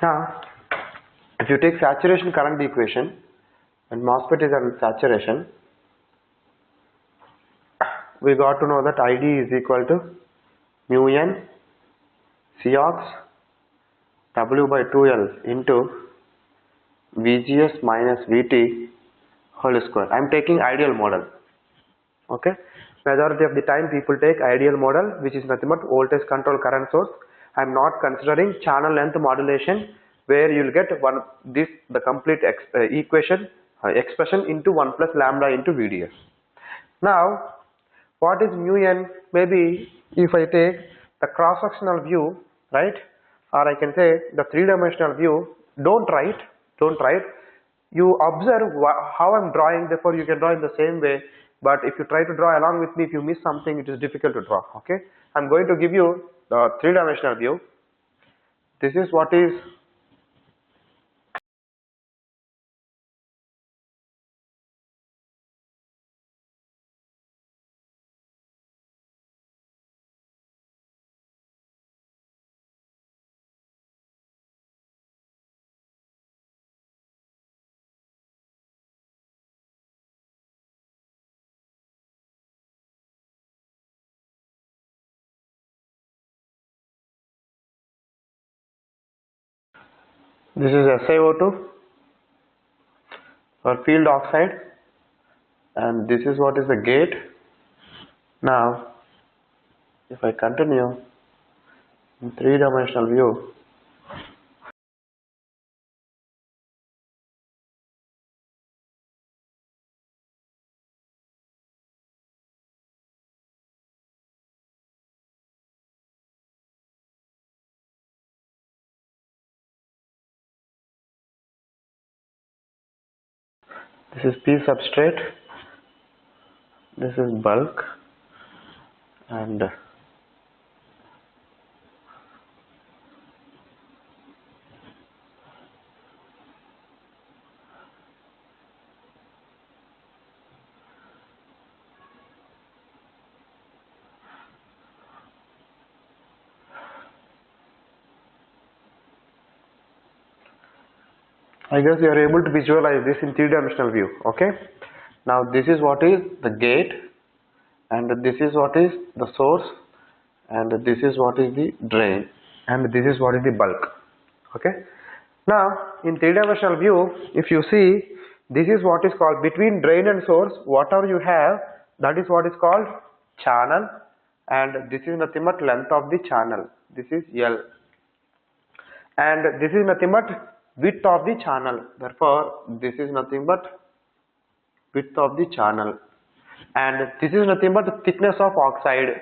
Now, if you take saturation current equation, and MOSFET is at saturation, we got to know that ID is equal to mu n Cox W by 2L into VGS minus VT whole square. I am taking ideal model. Okay. Majority of the time people take ideal model, which is nothing but voltage control current source. I am not considering channel length modulation, where you will get the complete expression into 1 plus lambda into VDS. Now, what is mu n? Maybe if I take the cross-sectional view, right, or I can say the three-dimensional view, don't write. You observe how I am drawing, therefore you can draw in the same way. But if you try to draw along with me, if you miss something, it is difficult to draw. Okay, I am going to give you the three-dimensional view. This is what is SiO2 or field oxide, and this is what is the gate. Now, if I continue in three-dimensional view, this is P substrate, this is bulk, and I guess you are able to visualize this in three-dimensional view. Okay. Now this is what is the gate, and this is what is the source, and this is what is the drain, and this is what is the bulk. Okay. Now in three-dimensional view, if you see, this is what is called between drain and source. Whatever you have, that is what is called channel, and this is nothing but length of the channel. This is L, and this is nothing but width of the channel. Therefore, this is nothing but width of the channel, and this is nothing but the thickness of oxide.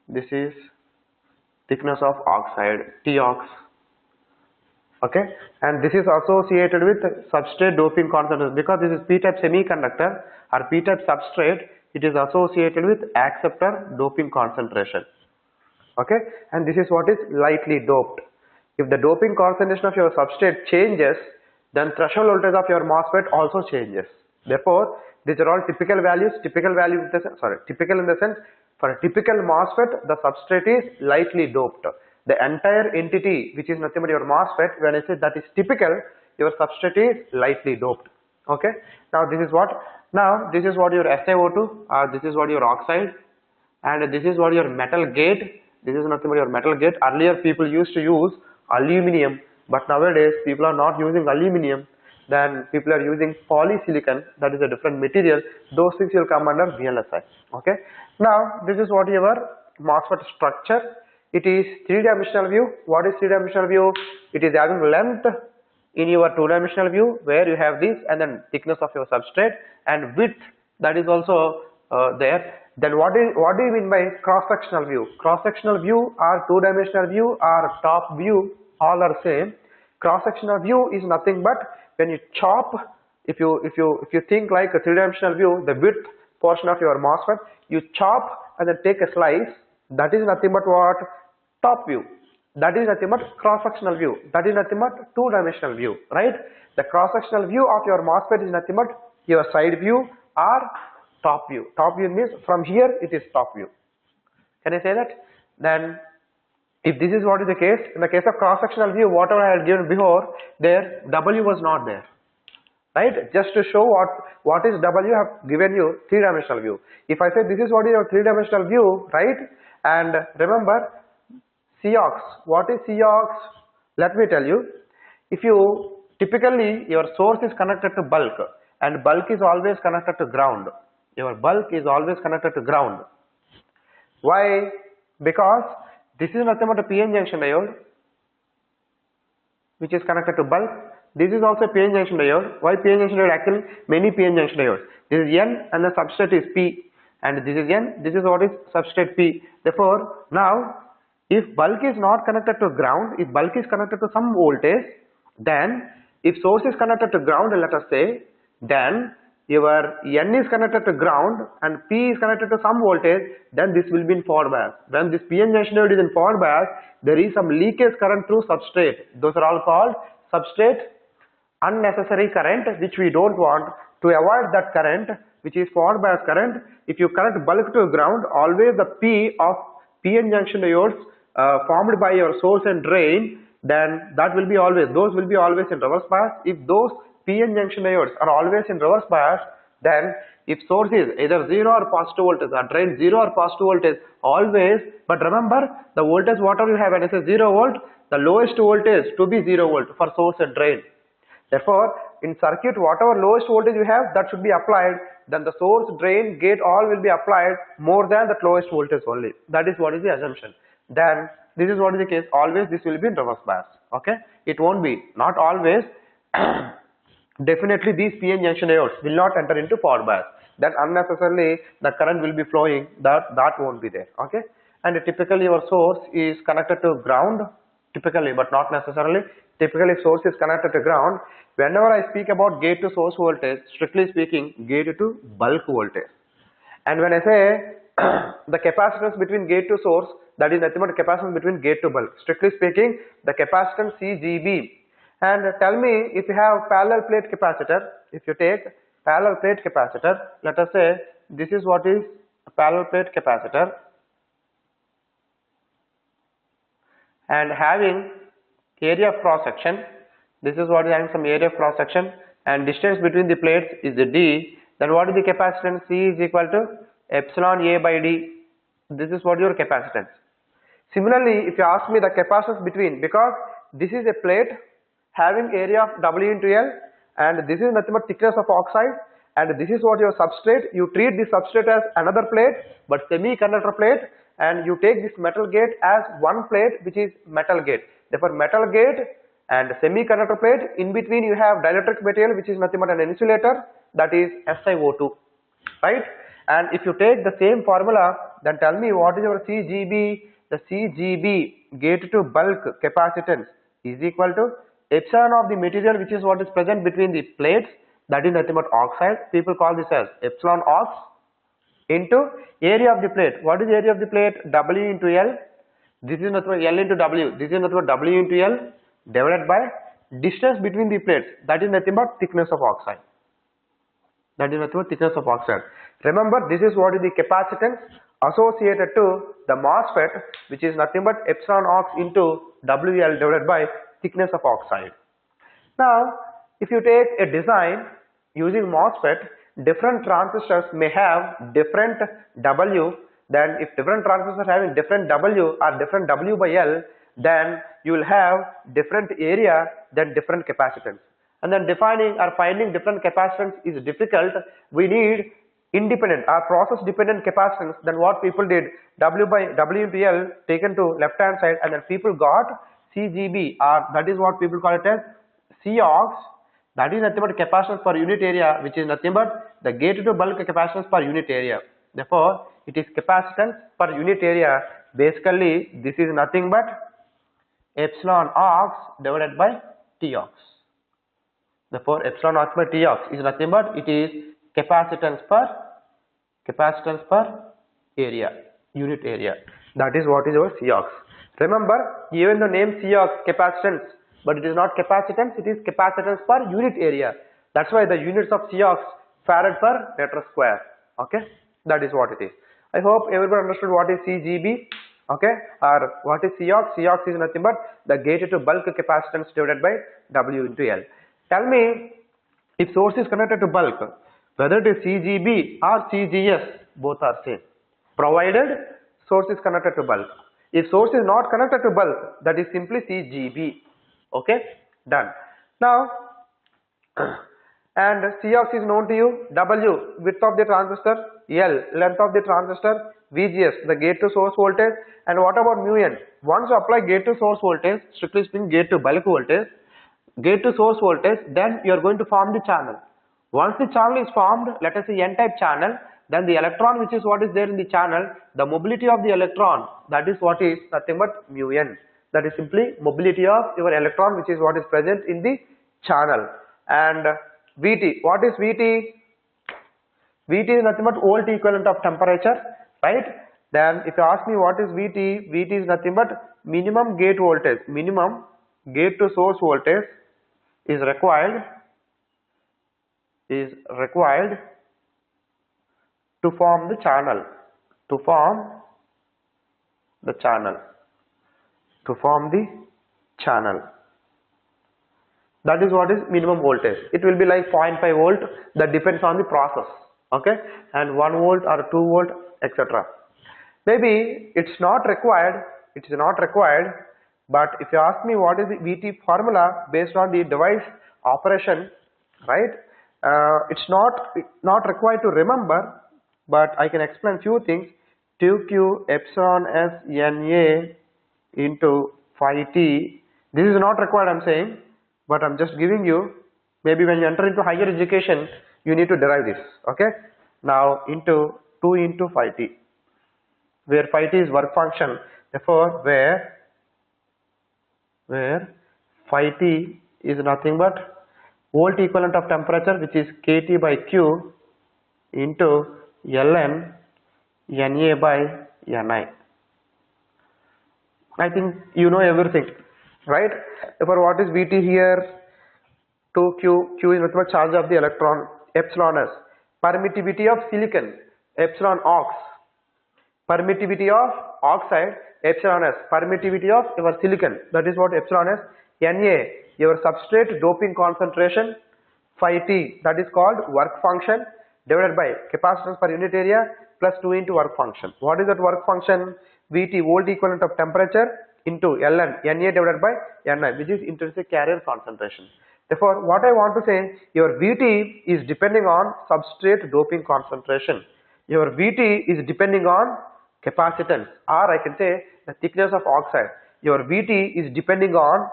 This is thickness of oxide, Tox. Okay, and this is associated with substrate doping concentration, because this is p-type semiconductor or p-type substrate. It is associated with acceptor doping concentration. Okay, and this is what is lightly doped. If the doping concentration of your substrate changes, then threshold voltage of your MOSFET also changes. Therefore, these are all typical values. Typical in the sense, for a typical MOSFET, the substrate is lightly doped. The entire entity, which is nothing but your MOSFET, when I say that is typical, your substrate is lightly doped. Okay. Now this is what? Now this is what your SiO2, or this is what your oxide, and this is what your metal gate. This is nothing but your metal gate. Earlier people used to use aluminum, but nowadays people are not using aluminum. Then people are using polysilicon, that is a different material. Those things will come under VLSI. Okay. Now this is what your MOSFET structure. It is three-dimensional view. What is three-dimensional view? It is having length in your two-dimensional view, where you have this, and then thickness of your substrate, and width, that is also there. Then what do you mean by cross-sectional view? Cross-sectional view or two-dimensional view or top view, all are same. Cross-sectional view is nothing but when you chop. If you think like a three-dimensional view, the width portion of your MOSFET, you chop and then take a slice. That is nothing but what? Top view. That is nothing but cross-sectional view. That is nothing but two-dimensional view, right? The cross-sectional view of your MOSFET is nothing but your side view or top view. Top view means from here it is top view. Can I say that? Then If this is what is the case, in the case of cross-sectional view, whatever I had given before, there W was not there, right? Just to show what is W, I have given you three-dimensional view. If I say this is what is your three-dimensional view, right? And remember, Cox. What is Cox? Let me tell you. If you typically your source is connected to bulk, and bulk is always connected to ground. Your bulk is always connected to ground. Why? Because this is nothing but a PN junction diode, which is connected to bulk. This is also a PN junction diode. Why PN junction diode? Actually, many PN junction diodes. This is N and the substrate is P, and this is N. This is what is substrate P. Therefore, now if bulk is not connected to ground, if bulk is connected to some voltage, then if source is connected to ground, let us say, then your N is connected to ground and P is connected to some voltage, then this will be in forward bias. When this PN junction diode is in forward bias, there is some leakage current through substrate. Those are all called substrate unnecessary current, which we don't want. To avoid that current, which is forward bias current, if you connect bulk to ground, always the P of PN junction diodes formed by your source and drain, then that will be always, those will be always in reverse bias. If those PN junction diodes are always in reverse bias, then if source is either 0 or positive voltage or drain 0 or positive voltage, always, but remember the voltage whatever you have, when I say 0 volt, the lowest voltage to be 0 volt for source and drain. Therefore, in circuit whatever lowest voltage you have, that should be applied, then the source, drain, gate all will be applied more than the lowest voltage only. That is what is the assumption. Then this is what is the case, always this will be in reverse bias. Okay, it won't be, not always. Definitely these PN junction diodes will not enter into forward bias, then unnecessarily the current will be flowing, that won't be there. Okay, and typically your source is connected to ground, typically, but not necessarily. Typically source is connected to ground. Whenever I speak about gate to source voltage, strictly speaking, gate to bulk voltage. And when I say the capacitance between gate to source, that is nothing but capacitance between gate to bulk. Strictly speaking, the capacitance CGB. And tell me, if you have parallel plate capacitor, if you take parallel plate capacitor, let us say this is what is a parallel plate capacitor, and having area of cross section, this is what is having some area of cross section, and distance between the plates is the D, then what is the capacitance? C is equal to epsilon A by D. This is what your capacitance. Similarly, if you ask me the capacitance between, because this is a plate having area of W into L, and this is nothing but thickness of oxide, and this is what your substrate, you treat this substrate as another plate but semiconductor plate, and you take this metal gate as one plate which is metal gate. Therefore metal gate and semiconductor plate, in between you have dielectric material which is nothing but an insulator, that is SiO2, right? And if you take the same formula, then tell me what is your CGB? The CGB, gate to bulk capacitance, is equal to epsilon of the material which is what is present between the plates, that is nothing but oxide. People call this as epsilon ox, into area of the plate. What is area of the plate? W into L. This is nothing but L into W. This is nothing but W into L divided by distance between the plates, that is nothing but thickness of oxide. That is nothing but thickness of oxide. Remember, this is what is the capacitance associated to the MOSFET, which is nothing but epsilon ox into WL divided by thickness of oxide. Now, if you take a design using MOSFET, different transistors may have different W. Then if different transistors having different W or different W by L, then you will have different area, then different capacitance. And then defining or finding different capacitance is difficult. We need independent or process dependent capacitance. Then what people did, W into L taken to left hand side, and then people got CGB, or that is what people call it as Cox, that is nothing but capacitance per unit area, which is nothing but the gate to bulk capacitance per unit area. Therefore it is capacitance per unit area. Basically this is nothing but epsilon ox divided by Tox. Therefore epsilon ox by Tox is nothing but it is capacitance per area, unit area. That is what is our Cox. Remember, even the name Cox, capacitance, but it is not capacitance, it is capacitance per unit area. That's why the units of Cox, farad per meter square. Okay, that is what it is. I hope everybody understood what is CGB. Okay, or what is Cox? Cox is nothing but the gate to bulk capacitance divided by W into L. Tell me, if source is connected to bulk, whether it is CGB or CGS, both are same, provided source is connected to bulk. If source is not connected to bulk, that is simply CGB. Okay, done. Now, and Cox is known to you, W, width of the transistor, L, length of the transistor, VGS, the gate to source voltage, and what about mu n? Once you apply gate to source voltage, strictly speaking gate to bulk voltage, gate to source voltage, then you are going to form the channel. Once the channel is formed, let us say n-type channel, then the electron which is what is there in the channel, the mobility of the electron, that is what is nothing but mu n. That is simply mobility of your electron which is what is present in the channel. And Vt, what is Vt? Vt is nothing but volt equivalent of temperature, right? Then if you ask me what is Vt, Vt is nothing but minimum gate voltage, minimum gate to source voltage is required to form the channel, to form the channel. That is what is minimum voltage. It will be like 0.5 volt, that depends on the process, okay, and 1 volt or 2 volt, etc. Maybe it's not required, but if you ask me what is the Vt formula based on the device operation, right, it's not required to remember, but I can explain few things. 2q epsilon s Na into phi t, this is not required I'm saying, but I'm just giving you, maybe when you enter into higher education you need to derive this, okay. Now into 2 into phi t, where phi t is work function, therefore where phi t is nothing but volt equivalent of temperature which is kT by Q into ln Na by Ni. I think you know everything, right? Therefore what is Vt here? 2q, Q is nothing but charge of the electron, epsilon s, permittivity of silicon, epsilon ox, permittivity of oxide, epsilon s, permittivity of your silicon, that is what epsilon s, Na, your substrate doping concentration, phi t, that is called work function, divided by capacitance per unit area plus 2 into work function. What is that work function? Vt, volt equivalent of temperature, into ln Na divided by Ni, which is intrinsic carrier concentration. Therefore what I want to say, your Vt is depending on substrate doping concentration, your Vt is depending on capacitance, or I can say the thickness of oxide. Your Vt is depending on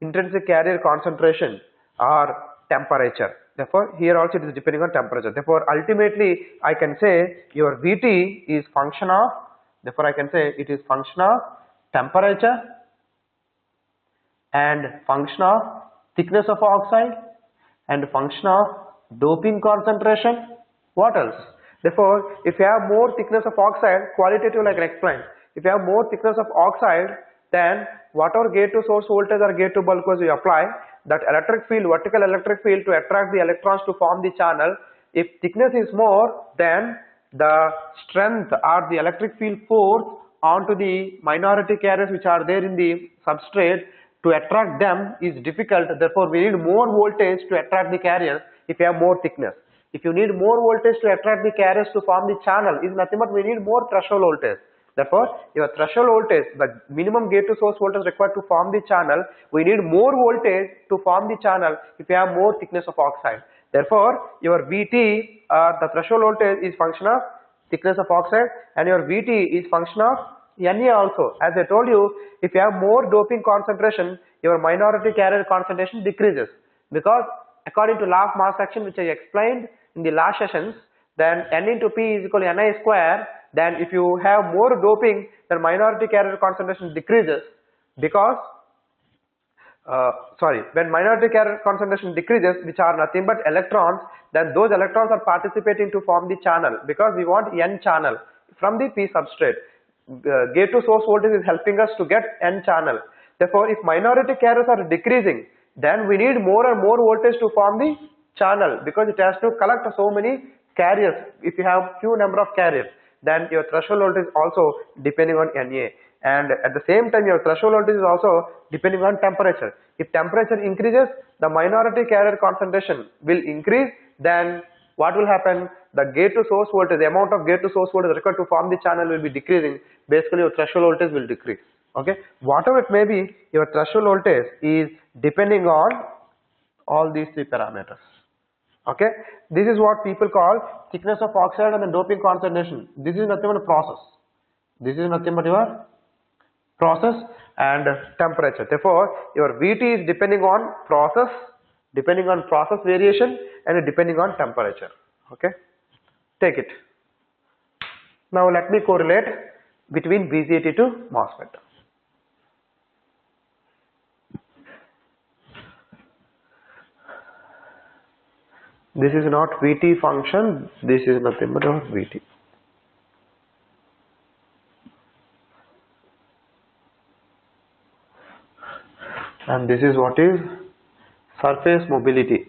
intrinsic carrier concentration or temperature. Therefore here also it is depending on temperature. Therefore ultimately I can say your Vt is function of, therefore I can say it is function of temperature and function of thickness of oxide and function of doping concentration. What else? Therefore if you have more thickness of oxide, qualitatively I can explain, if you have more thickness of oxide, then whatever gate to source voltage or gate to bulk voltage you apply, that electric field, vertical electric field, to attract the electrons to form the channel, if thickness is more, then the strength or the electric field force onto the minority carriers which are there in the substrate, to attract them is difficult. Therefore we need more voltage to attract the carriers if you have more thickness. If you need more voltage to attract the carriers to form the channel, is nothing but we need more threshold voltage. Therefore your threshold voltage, the minimum gate to source voltage required to form the channel, we need more voltage to form the channel if you have more thickness of oxide. Therefore your Vt, the threshold voltage, is function of thickness of oxide, and your Vt is function of Na also. As I told you, if you have more doping concentration, your minority carrier concentration decreases, because according to law of mass action which I explained in the last sessions, then N into P is equal to Ni square. Then if you have more doping, then minority carrier concentration decreases, because when minority carrier concentration decreases, which are nothing but electrons, then those electrons are participating to form the channel, because we want N channel from the P substrate. Gate to source voltage is helping us to get N channel. Therefore if minority carriers are decreasing, then we need more and more voltage to form the channel, because it has to collect so many carriers. If you have few number of carriers, then your threshold voltage also depending on Na. and at the same time your threshold voltage is also depending on temperature. If temperature increases, the minority carrier concentration will increase, then what will happen? The gate to source voltage, the amount of gate to source voltage required to form the channel will be decreasing. Basically your threshold voltage will decrease. Okay, whatever it may be, your threshold voltage is depending on all these three parameters. Okay, this is what people call thickness of oxide and the doping concentration. This is nothing but a process. This is nothing but your process and temperature. Therefore, your VT is depending on process variation, and depending on temperature. Okay, take it. Now let me correlate between BJT to MOSFET. This is not VT function, this is nothing but our VT. And this is what is surface mobility.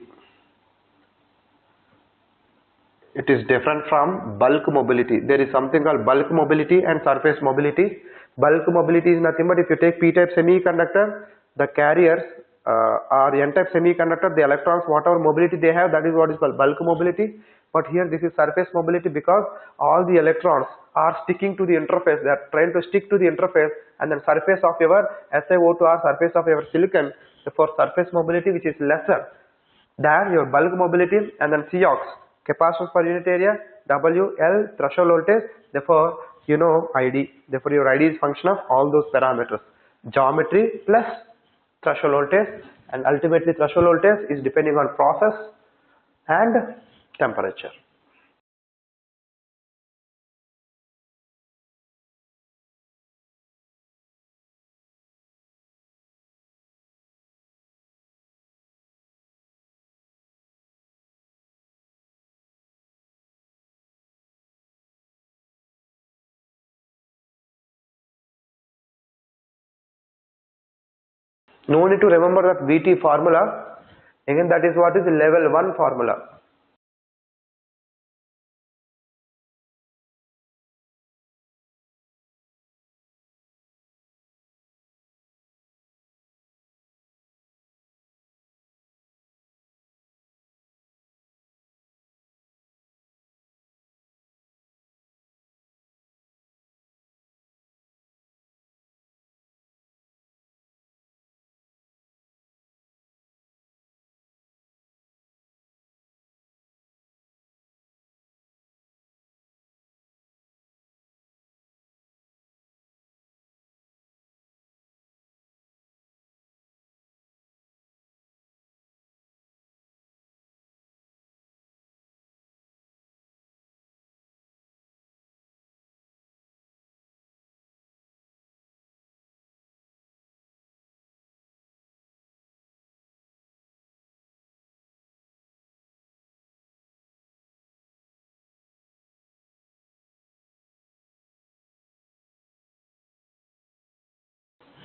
It is different from bulk mobility. There is something called bulk mobility and surface mobility. Bulk mobility is nothing but if you take p-type semiconductor, the carriers or n-type semiconductor, the electrons, whatever mobility they have, that is what is called bulk mobility. But here this is surface mobility because all the electrons are sticking to the interface. They are trying to stick to the interface, and then surface of your SiO2 or surface of your silicon. Therefore, surface mobility which is lesser than your bulk mobility, and then Cox, capacitance per unit area, W, L, threshold voltage. Therefore, you know ID. Therefore, your ID is function of all those parameters. Geometry plus threshold voltage, and ultimately threshold voltage is depending on process and temperature. No need to remember that VT formula. Again, that is what is the level 1 formula.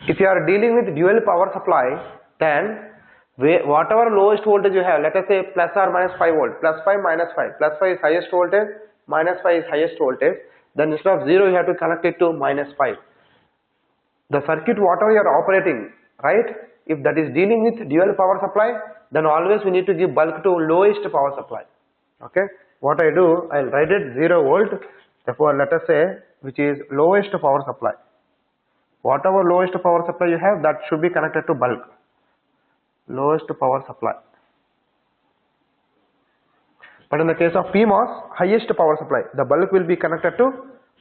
If you are dealing with dual power supply, then whatever lowest voltage you have, let us say plus or minus 5 volt, plus 5 minus 5, plus 5 is highest voltage, minus 5 is highest voltage, then instead of 0 you have to connect it to minus 5. The circuit whatever you are operating, right, if that is dealing with dual power supply, then always we need to give bulk to lowest power supply. Okay, what I do, I will write it 0 volt, therefore let us say which is lowest power supply. Whatever lowest power supply you have, that should be connected to bulk. Lowest power supply. But in the case of PMOS, highest power supply, the bulk will be connected to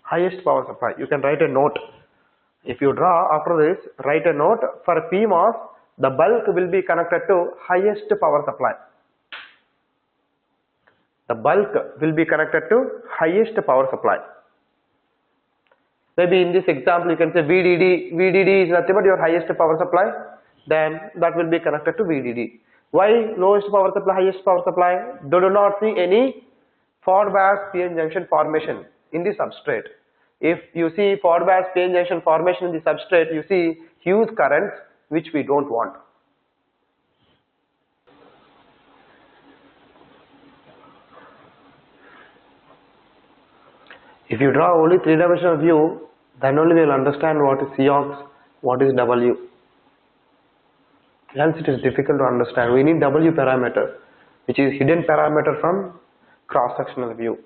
highest power supply. You can write a note. If you draw after this, write a note for PMOS, the bulk will be connected to highest power supply. The bulk will be connected to highest power supply. Maybe in this example you can say VDD is nothing but your highest power supply, then that will be connected to VDD. Why lowest power supply, highest power supply? They do not see any forward bias PN junction formation in the substrate. If you see forward bias PN junction formation in the substrate, you see huge currents which we don't want. If you draw only 3-dimensional view, Then only we will understand what is Cox, what is W. Else it is difficult to understand. We need W parameter, which is hidden parameter from cross-sectional view.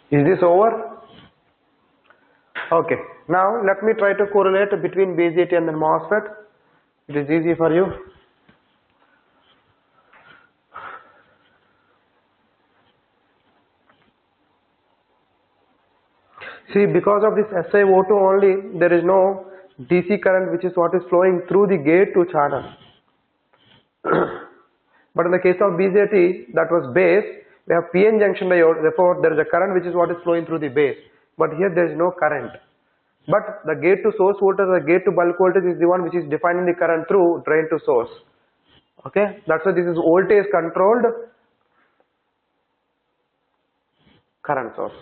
Is this over? Okay. Now let me try to correlate between BJT and the MOSFET. It is easy for you. See, because of this SiO2 only, there is no DC current which is what is flowing through the gate to channel. But in the case of BJT, that was base, we have PN junction diode, therefore there is a current which is what is flowing through the base. But here there is no current. But the gate to source voltage, the gate to bulk voltage is the one which is defining the current through drain to source. Okay, that's why this is voltage controlled current source.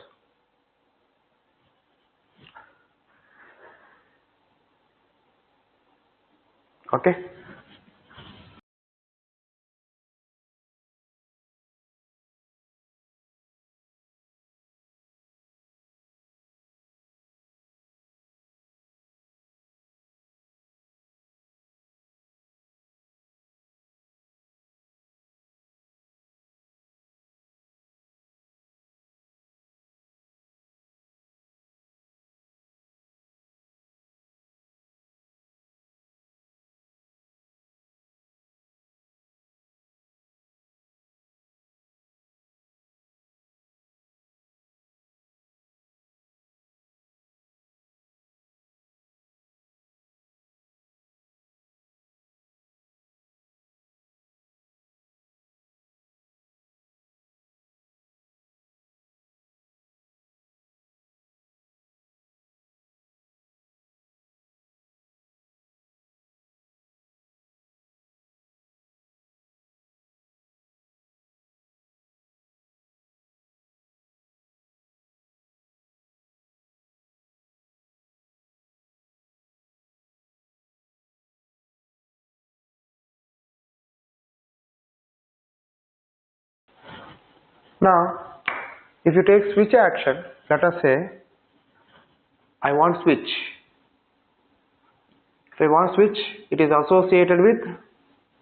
Okay. Now, if you take switch action, let us say I want switch. If I want switch, it is associated with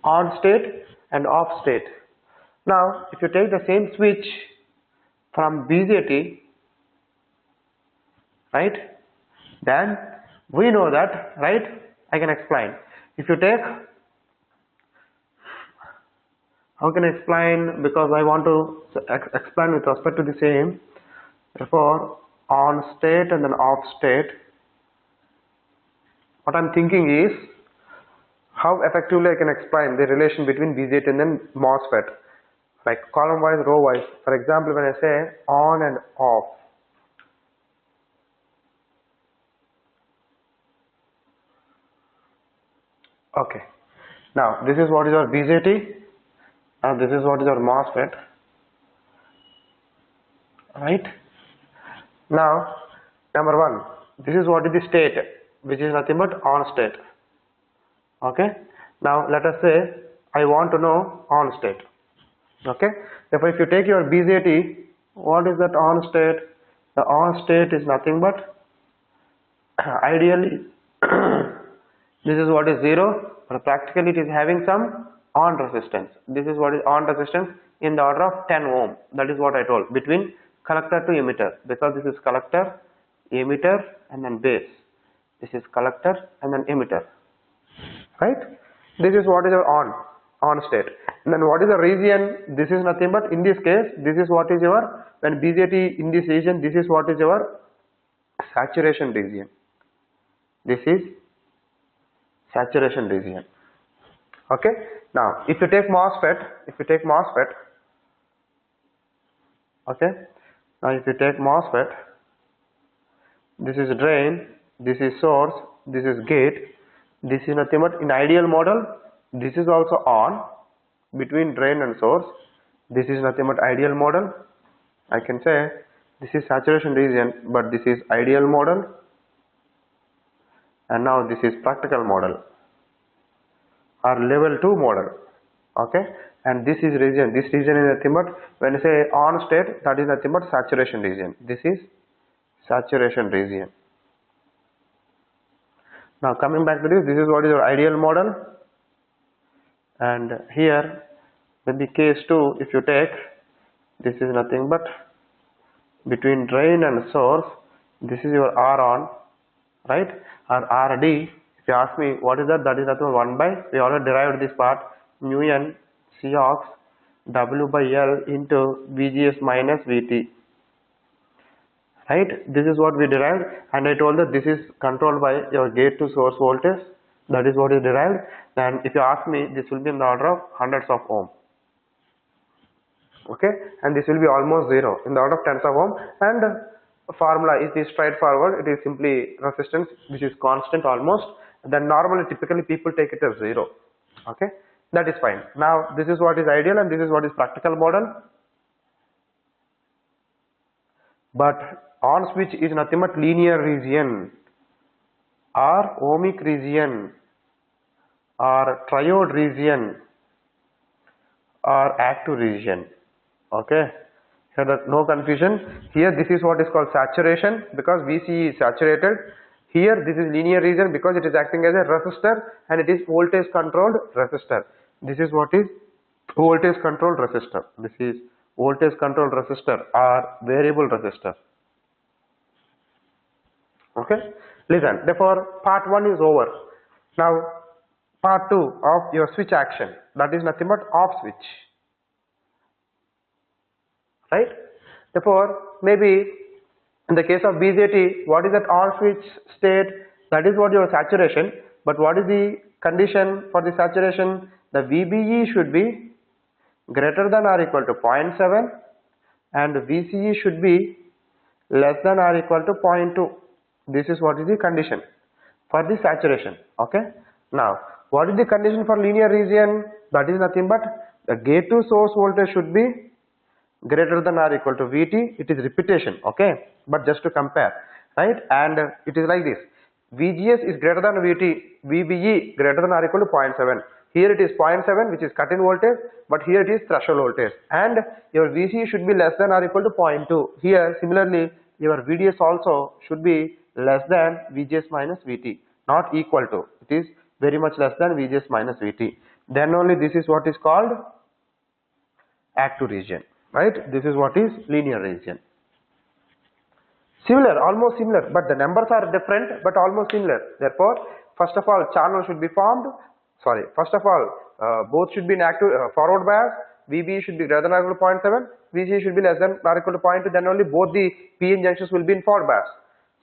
on state and off state. Now, if you take the same switch from BJT, right, then we know that, right, I can explain. If you take, how can I explain, because I want to explain with respect to the same, therefore on state and then off state, what I am thinking is how effectively I can explain the relation between BJT and then MOSFET, like column wise, row wise. For example, when I say on and off, okay, now this is what is our BJT and this is what is our MOSFET, right? Now number one, this is what is the state, which is nothing but on state. Okay, Now let us say I want to know on state. Okay, therefore if you take your BJT, what is that on state? The on state is nothing but ideally this is what is 0, but practically it is having some on resistance. This is what is on resistance in the order of 10 ohm. That is what I told, between collector to emitter, because this is collector, emitter and then base. This is collector and then emitter, right? This is what is your on state. And then what is the region? This is nothing but, in this case, this is what is your, when BJT in this region, this is what is your saturation region. This is saturation region. Okay. Now if you take MOSFET, okay, now if you take MOSFET, this is drain, this is source, this is gate, this is nothing but, in ideal model, this is also on between drain and source, this is nothing but ideal model. I can say this is saturation region, but this is ideal model, and now this is practical model or level 2 model. Okay, and this is region, this region is nothing but, when you say on state, that is nothing but saturation region. This is saturation region. Now coming back to this is what is your ideal model, and here maybe case 2, if you take, this is nothing but between drain and source, this is your R on, right, or RD. If you ask me what is that, that is nothing but 1 by, we already derived this part, mu n Cox W by L into VGS minus VT, right? This is what we derived, and I told that this is controlled by your gate to source voltage. That is what is derived. And if you ask me, this will be in the order of hundreds of ohm. Okay, and this will be almost 0, in the order of tens of ohm, and formula is straightforward. It is simply resistance which is constant almost. Then normally typically people take it as 0. Okay, that is fine. Now this is what is ideal and this is what is practical model. But on switch is nothing but linear region or ohmic region or triode region or active region. Okay, here that no confusion. Here this is what is called saturation because VCE is saturated. Here this is linear region because it is acting as a resistor and it is voltage controlled resistor. This is what is voltage controlled resistor. This is voltage controlled resistor or variable resistor. Okay, listen, therefore part 1 is over. Now part 2 of your switch action, that is nothing but off switch, right? Therefore maybe in the case of BJT, what is that on switch state? That is what your saturation, but what is the condition for the saturation? The VBE should be greater than or equal to 0.7 and VCE should be less than or equal to 0.2. This is what is the condition for the saturation. Okay, now what is the condition for linear region? That is nothing but the gate to source voltage should be greater than or equal to VT. It is repetition, okay, but just to compare, right? And it is like this: VGS is greater than VT, VBE greater than or equal to 0.7. Here it is 0.7, which is cut-in voltage, but here it is threshold voltage, and your VC should be less than or equal to 0.2. Here similarly your VDS also should be less than VGS minus VT, not equal to. It is very much less than VGS minus VT. Then only this is what is called active region, right? This is what is linear region. Similar, almost similar, but the numbers are different but almost similar. Therefore, first of all, channel should be formed. Sorry, first of all, both should be in active forward bias. VB should be greater than or equal to 0.7. VC should be less than or equal to 0.2. Then only both the PN junctions will be in forward bias.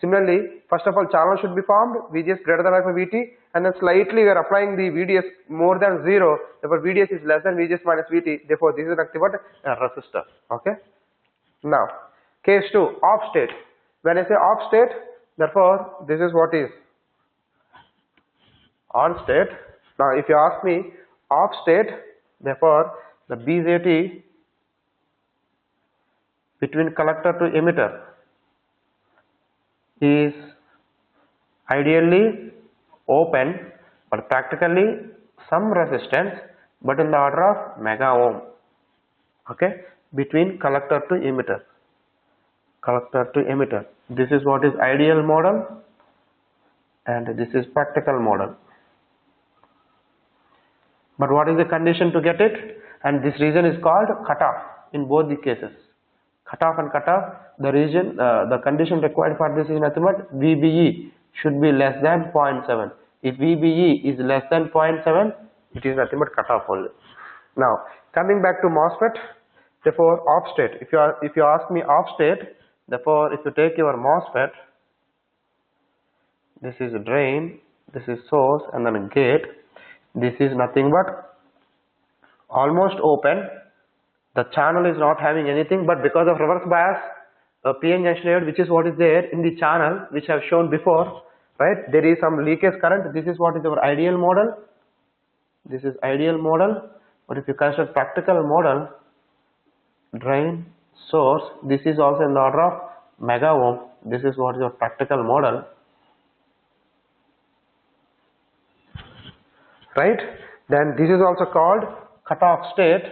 Similarly, first of all, channel should be formed. VGS greater than or equal to VT, and then slightly we are applying the VDS more than 0. Therefore, VDS is less than VGS minus VT. Therefore, this is nothing but a resistor. Okay. Now, case 2, off state. When I say off state, therefore this is what is on state. Now if you ask me off state, therefore the BJT between collector to emitter is ideally open but practically some resistance, but in the order of mega ohm, okay, between collector to emitter. Collector to emitter. This is what is ideal model and this is practical model. But what is the condition to get it? And this region is called cutoff in both the cases. Cutoff and cutoff, the region, the condition required for this is nothing but VBE should be less than 0.7. If VBE is less than 0.7, it is nothing but cutoff only. Now, coming back to MOSFET, therefore off state. If you ask me off state, therefore if you take your MOSFET, this is drain, this is source, and then a gate. This is nothing but almost open. The channel is not having anything, but because of reverse bias, PN junction diode, which is what is there in the channel, which I have shown before, right? There is some leakage current. This is what is our ideal model. This is ideal model. But if you consider practical model, drain, source, this is also in the order of mega ohm. This is what is your practical model, right? Then this is also called cutoff state.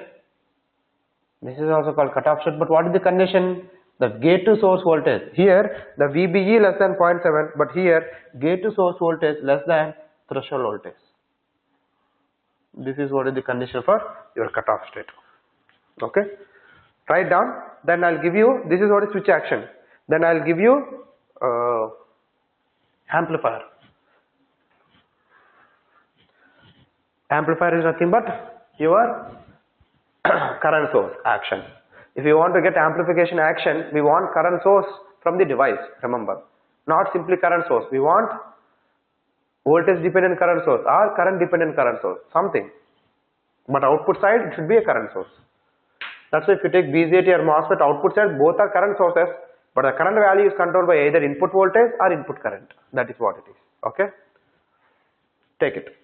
This is also called cutoff state. But what is the condition? The gate to source voltage. Here the VBE less than 0.7, but here gate to source voltage less than threshold voltage. This is what is the condition for your cutoff state. Okay, write down. Then I'll give you, this is what is switch action. Then I'll give you amplifier. Amplifier is nothing but your current source action. If you want to get amplification action, we want current source from the device, remember, not simply current source. We want voltage dependent current source or current dependent current source, something, but output side it should be a current source. That's why if you take BJT or MOSFET, output side both are current sources, but the current value is controlled by either input voltage or input current. That is what it is. Okay, take it.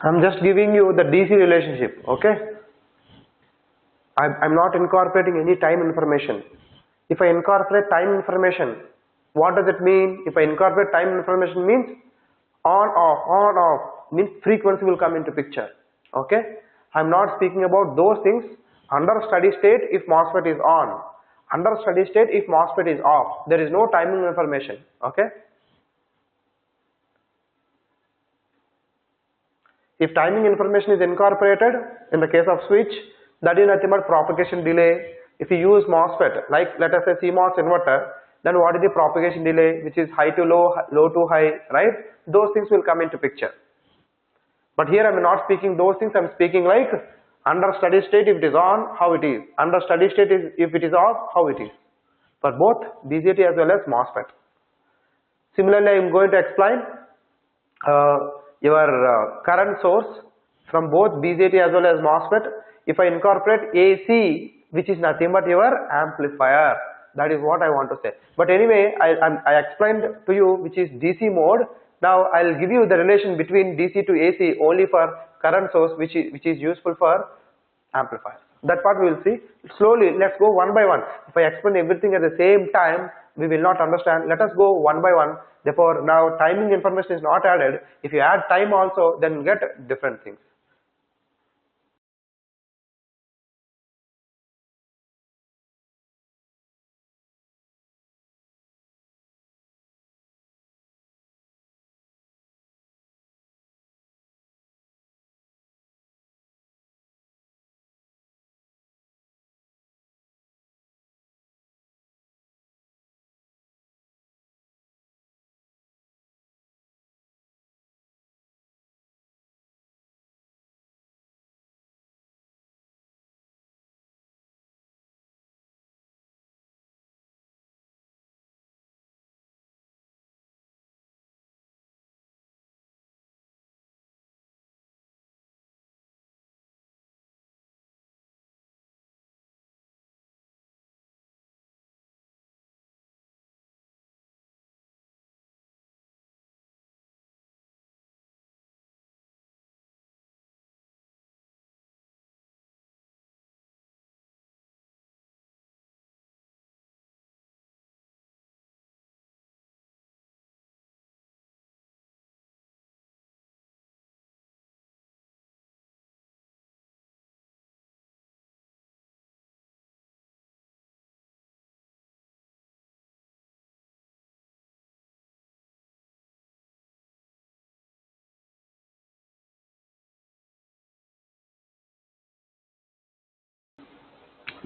I'm just giving you the DC relationship, okay? I'm not incorporating any time information. If I incorporate time information, what does it mean? If I incorporate time information means on off means frequency will come into picture, okay? I'm not speaking about those things under steady state if MOSFET is on, under steady state if MOSFET is off. There is no timing information, okay? If timing information is incorporated in the case of switch, that is nothing but propagation delay. If you use MOSFET, like let us say CMOS inverter, then what is the propagation delay, which is high to low, low to high, right? Those things will come into picture. But here I am not speaking those things, I am speaking like under steady state if it is on, how it is. Under steady state if it is off, how it is. for both BJT as well as MOSFET. Similarly, I am going to explain your current source from both BJT as well as MOSFET. If I incorporate AC, which is nothing but your amplifier, that is what I want to say. But anyway, I explained to you which is DC mode. Now I will give you the relation between DC to AC only for current source, which is useful for amplifiers. That part we will see. Slowly, let's go one by one. If I explain everything at the same time, we will not understand. Let us go one by one. Therefore, now timing information is not added. If you add time also, then you get different things.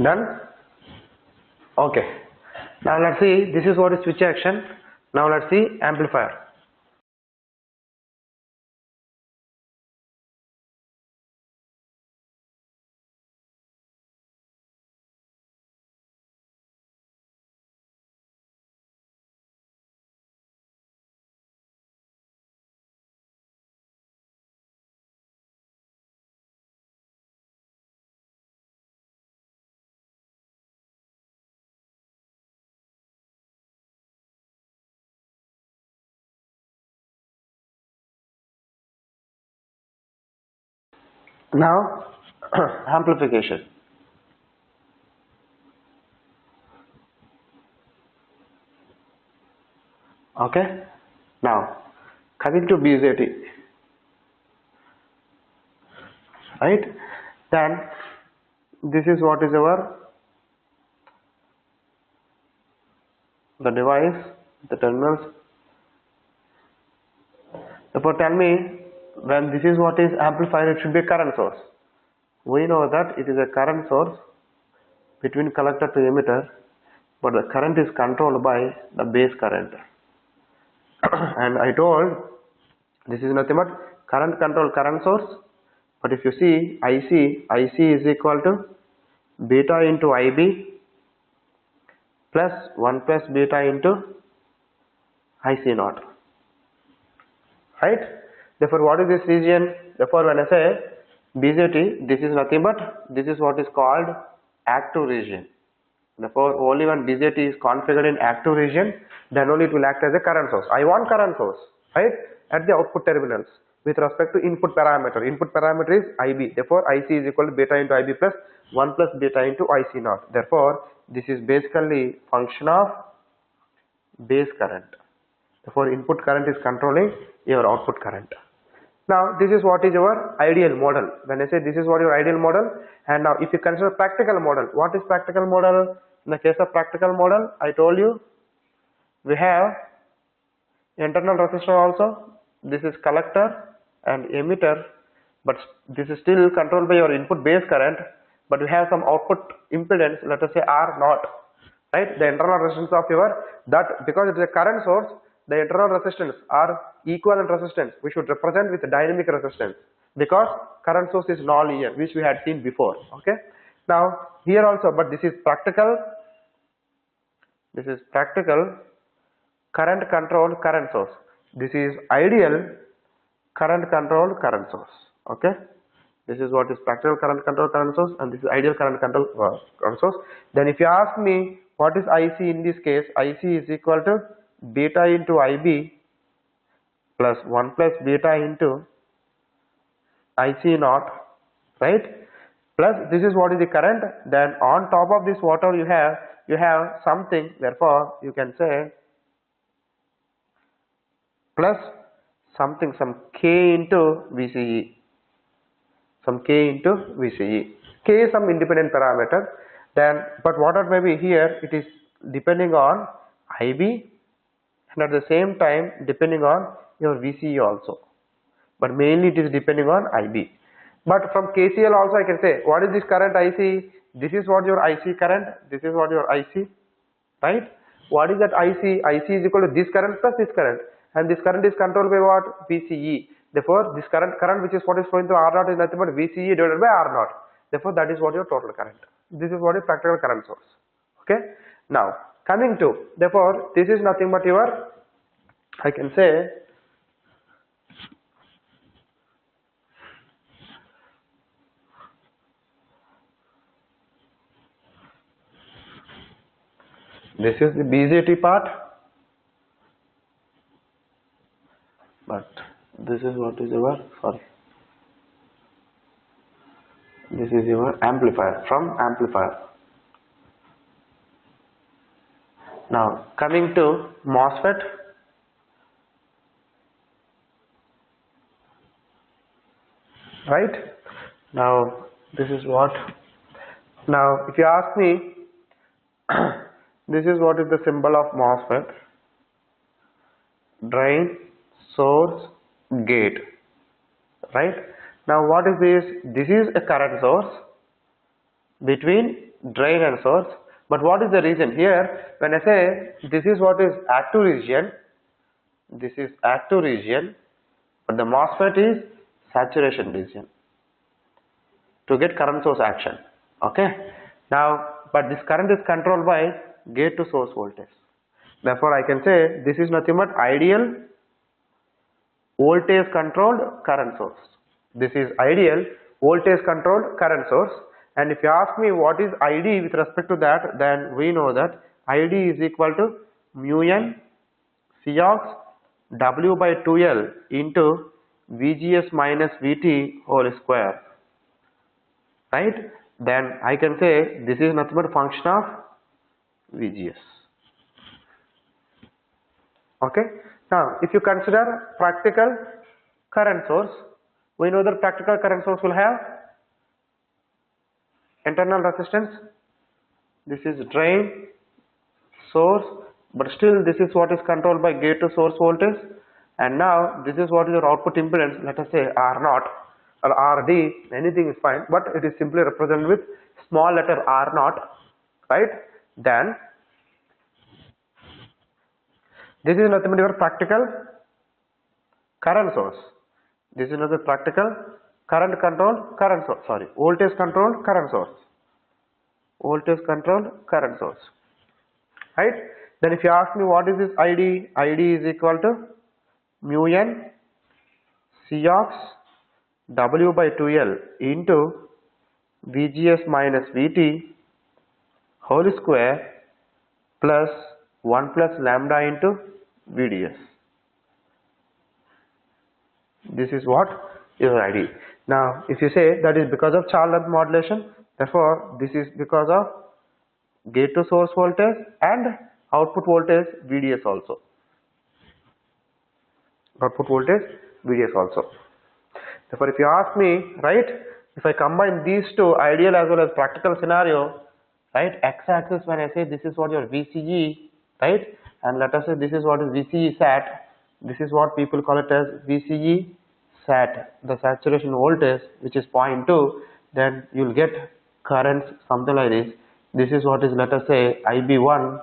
Done? Okay. Now let's see, this is what is switch action. Now let's see amplifier. Now amplification. Okay. Now coming to BJT, right? Then this is what is our the device, the terminals. Therefore, tell me, when this is what is amplifier, it should be a current source. We know that it is a current source between collector to emitter, but the current is controlled by the base current. And I told this is nothing but current control current source. But if you see IC is equal to beta into IB plus 1 plus beta into IC naught. Right? Therefore, what is this region? Therefore, when I say BJT, this is nothing but this is what is called active region. Therefore, only when BJT is configured in active region, then only it will act as a current source. I want current source, right, at the output terminals with respect to input parameter. Input parameter is IB. Therefore, IC is equal to beta into IB plus 1 plus beta into IC naught. Therefore, this is basically function of base current. Therefore, input current is controlling your output current. Now, this is what is your ideal model. When I say this is what your ideal model, and now if you consider practical model, what is practical model? In the case of practical model, I told you we have internal resistor also. This is collector and emitter, but this is still controlled by your input base current. But we have some output impedance, let us say R naught, right? The internal resistance of your that, because it is a current source, the internal resistance are equivalent resistance. We should represent with dynamic resistance because current source is non-linear, which we had seen before. Okay. Now here also, but this is practical. This is practical current controlled current source. This is ideal current controlled current source. Okay, this is what is practical current controlled current source, and this is ideal current controlled current source. Then if you ask me what is IC in this case, IC is equal to beta into IB plus 1 plus beta into IC naught, right? Plus this is what is the current. Then on top of this whatever you have something, therefore you can say plus something, some K into VCE, some K into VCE. K is some independent parameter. Then but whatever may be here, it is depending on IB and at the same time depending on your VCE also, but mainly it is depending on IB. But from KCL also I can say what is this current IC, this is what your IC current, this is what your IC, right? What is that IC? IC is equal to this current plus this current, and this current is controlled by what? VCE. Therefore this current which is what is flowing through R0 is nothing but VCE divided by R0. Therefore that is what your total current. This is what is practical current source. Okay, now coming to, therefore this is nothing but your, I can say, this is the BJT part, but this is what is your, this is your amplifier, from amplifier. Now coming to MOSFET, right? Now this is what, now if you ask me this is what is the symbol of MOSFET: drain, source, gate, right? Now what is this? This is a current source between drain and source. But what is the reason here? When I say this is what is active region, this is active region, but the MOSFET is saturation region to get current source action. Okay, now but this current is controlled by gate to source voltage. Therefore I can say this is nothing but ideal voltage controlled current source. This is ideal voltage controlled current source. And if you ask me what is ID with respect to that, then we know that ID is equal to mu n Cox W by 2L into VGS minus VT whole square, right? Then I can say this is nothing but a function of VGS. Okay. Now if you consider practical current source, we know that practical current source will have internal resistance. This is drain, source, but still this is what is controlled by gate to source voltage. And now this is what is your output impedance. Let us say R0 or RD, anything is fine, but it is simply represented with small letter R0, right? Then this is nothing but your practical current source. This is another practical current controlled current source, sorry, voltage controlled current source. Voltage controlled current source, right? Then if you ask me what is this ID, ID is equal to mu n Cox W by 2L into VGS minus VT whole square plus 1 plus lambda into VDS. This is what is ID. Now if you say that is because of Charge length modulation, therefore this is because of gate to source voltage and output voltage VDS also. Output voltage VDS also. Therefore if you ask me, right, if I combine these two, ideal as well as practical scenario, right, x-axis, when I say this is what your VCE, right, and let us say this is what is VCE sat, this is what people call it as VCE sat, the saturation voltage, which is 0.2, then you will get currents something like this. This is what is, let us say, IB1,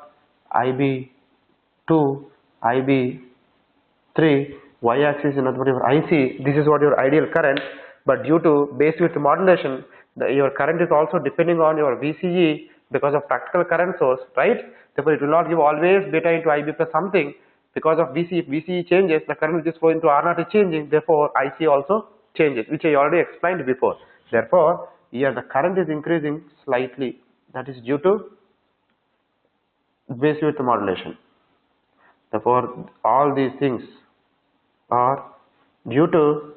IB2, IB3, y-axis is nothing but your IC. This is what your ideal current, but due to base width modulation, your current is also depending on your VCE, because of practical current source, right? Therefore, it will not give always beta into IB plus something because of VC. If VC changes, the current which is flowing to R0 is changing. Therefore, IC also changes, which I already explained before. Therefore, here the current is increasing slightly. That is due to base width modulation. Therefore, all these things are due to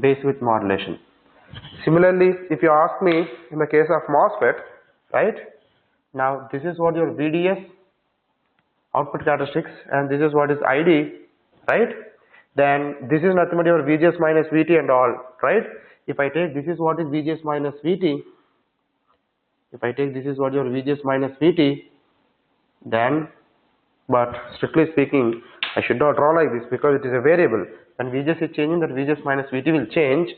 base width modulation. Similarly, if you ask me in the case of MOSFET, right? Now this is what your VDS output characteristics and this is what is ID, right? Then this is nothing but your VGS minus VT and all, right? If I take this is what is VGS minus VT, if I take this is what your VGS minus VT, then, but strictly speaking, I should not draw like this because it is a variable. When VGS is changing, that VGS minus VT will change.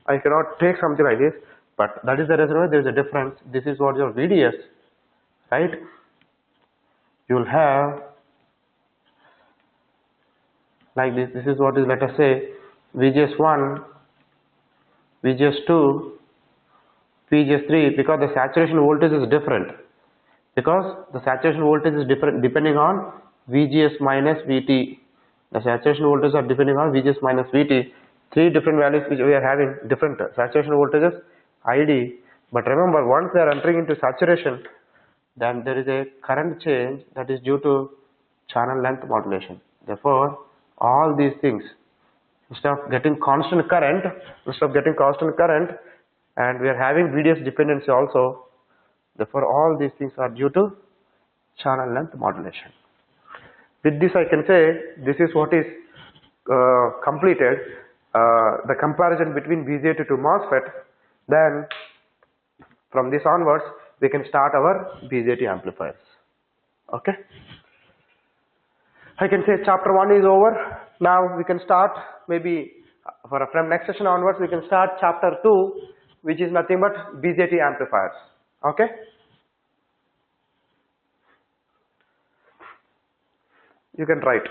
I cannot take something like this, but that is the reason why there is a difference. This is what your VDS, right? You will have like this. This is what is, let us say, VGS1, VGS2, VGS3, because the saturation voltage is different. Because the saturation voltage is different depending on VGS minus VT. The saturation voltages are depending on VGS minus VT. Three different values which we are having different saturation voltages, ID. But remember, once they are entering into saturation, then there is a current change that is due to channel length modulation. Therefore, all these things, instead of getting constant current, and we are having VDS dependency also. Therefore, all these things are due to channel length modulation. With this, I can say this is what is completed, the comparison between BJT to MOSFET. Then, from this onwards, we can start our BJT amplifiers. Okay. I can say chapter 1 is over. Now we can start maybe from next session onwards we can start chapter 2, which is nothing but BJT amplifiers. Okay. You can write.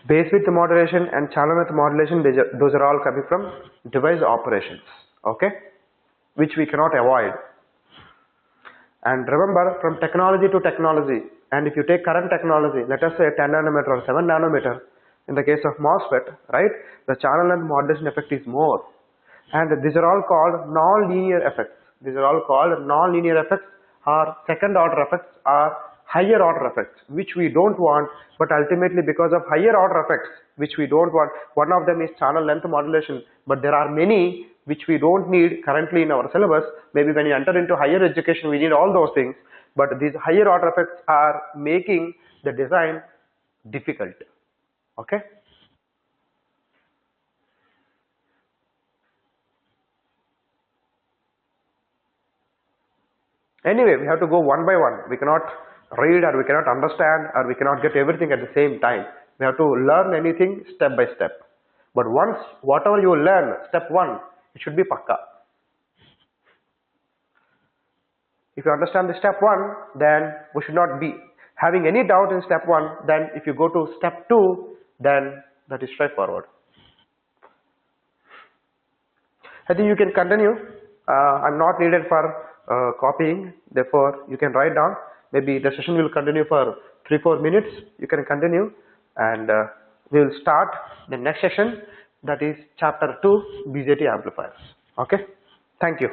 Base width modulation and channel length modulation, those are all coming from device operations, okay, which we cannot avoid. And remember, from technology to technology, and if you take current technology, let us say 10 nanometer or 7 nanometer, in the case of MOSFET, right, the channel length modulation effect is more. And these are all called non-linear effects. These are all called non-linear effects or second order effects or higher order effects, which we don't want, but ultimately because of higher order effects, which we don't want, one of them is channel length modulation, but there are many which we don't need currently in our syllabus. Maybe when you enter into higher education, we need all those things, but these higher order effects are making the design difficult. Okay. Anyway, we have to go one by one. We cannot read or we cannot understand or we cannot get everything at the same time. We have to learn anything step by step. But once whatever you learn, step 1, it should be pakka. If you understand the step 1, then we should not be having any doubt in step 1. Then if you go to step 2, then that is straightforward. I think you can continue. I'm not needed for copying, therefore you can write down. Maybe the session will continue for 3-4 minutes. You can continue, and we will start the next session, that is chapter 2, BJT amplifiers. Okay, thank you.